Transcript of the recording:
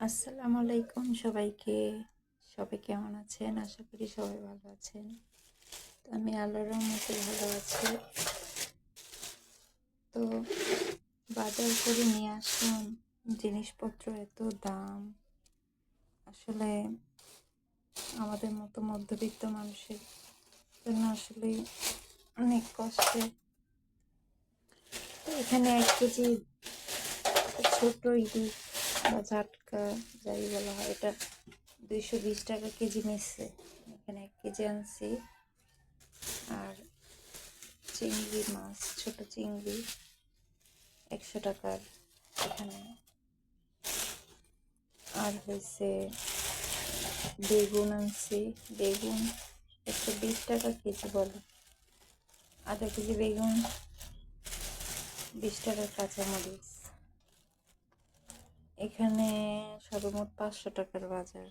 আসসালামু আলাইকুম সবাইকে। সবাই কেমন আছেন? আশা করি সবাই ভালো আছেন। তো আমি আল্লাহর রহমতে ভালো আছি। তো বাজার করে নিয়ে আসলাম, জিনিসপত্র এত দাম। আসলে আমাদের মতো মধ্যবিত্ত মানুষের জন্য আসলে অনেক কষ্টের। তো এখানে 1 কেজি ছোট ইলিশ বা জাটকা যাই বলা হয়, এটা 220 টাকা কেজি নিচ্ছে। এখানে 1 কেজি আনছি। আর চিংড়ি মাছ, ছোট চিংড়ি 100 টাকার এখানে। আর হয়েছে বেগুন আনছি, বেগুন 120 টাকা কেজি বলে। আধা কেজি বেগুন, 20 টাকার কাঁচামরিচ। এখানে সর্বমোট 500 টাকার বাজার।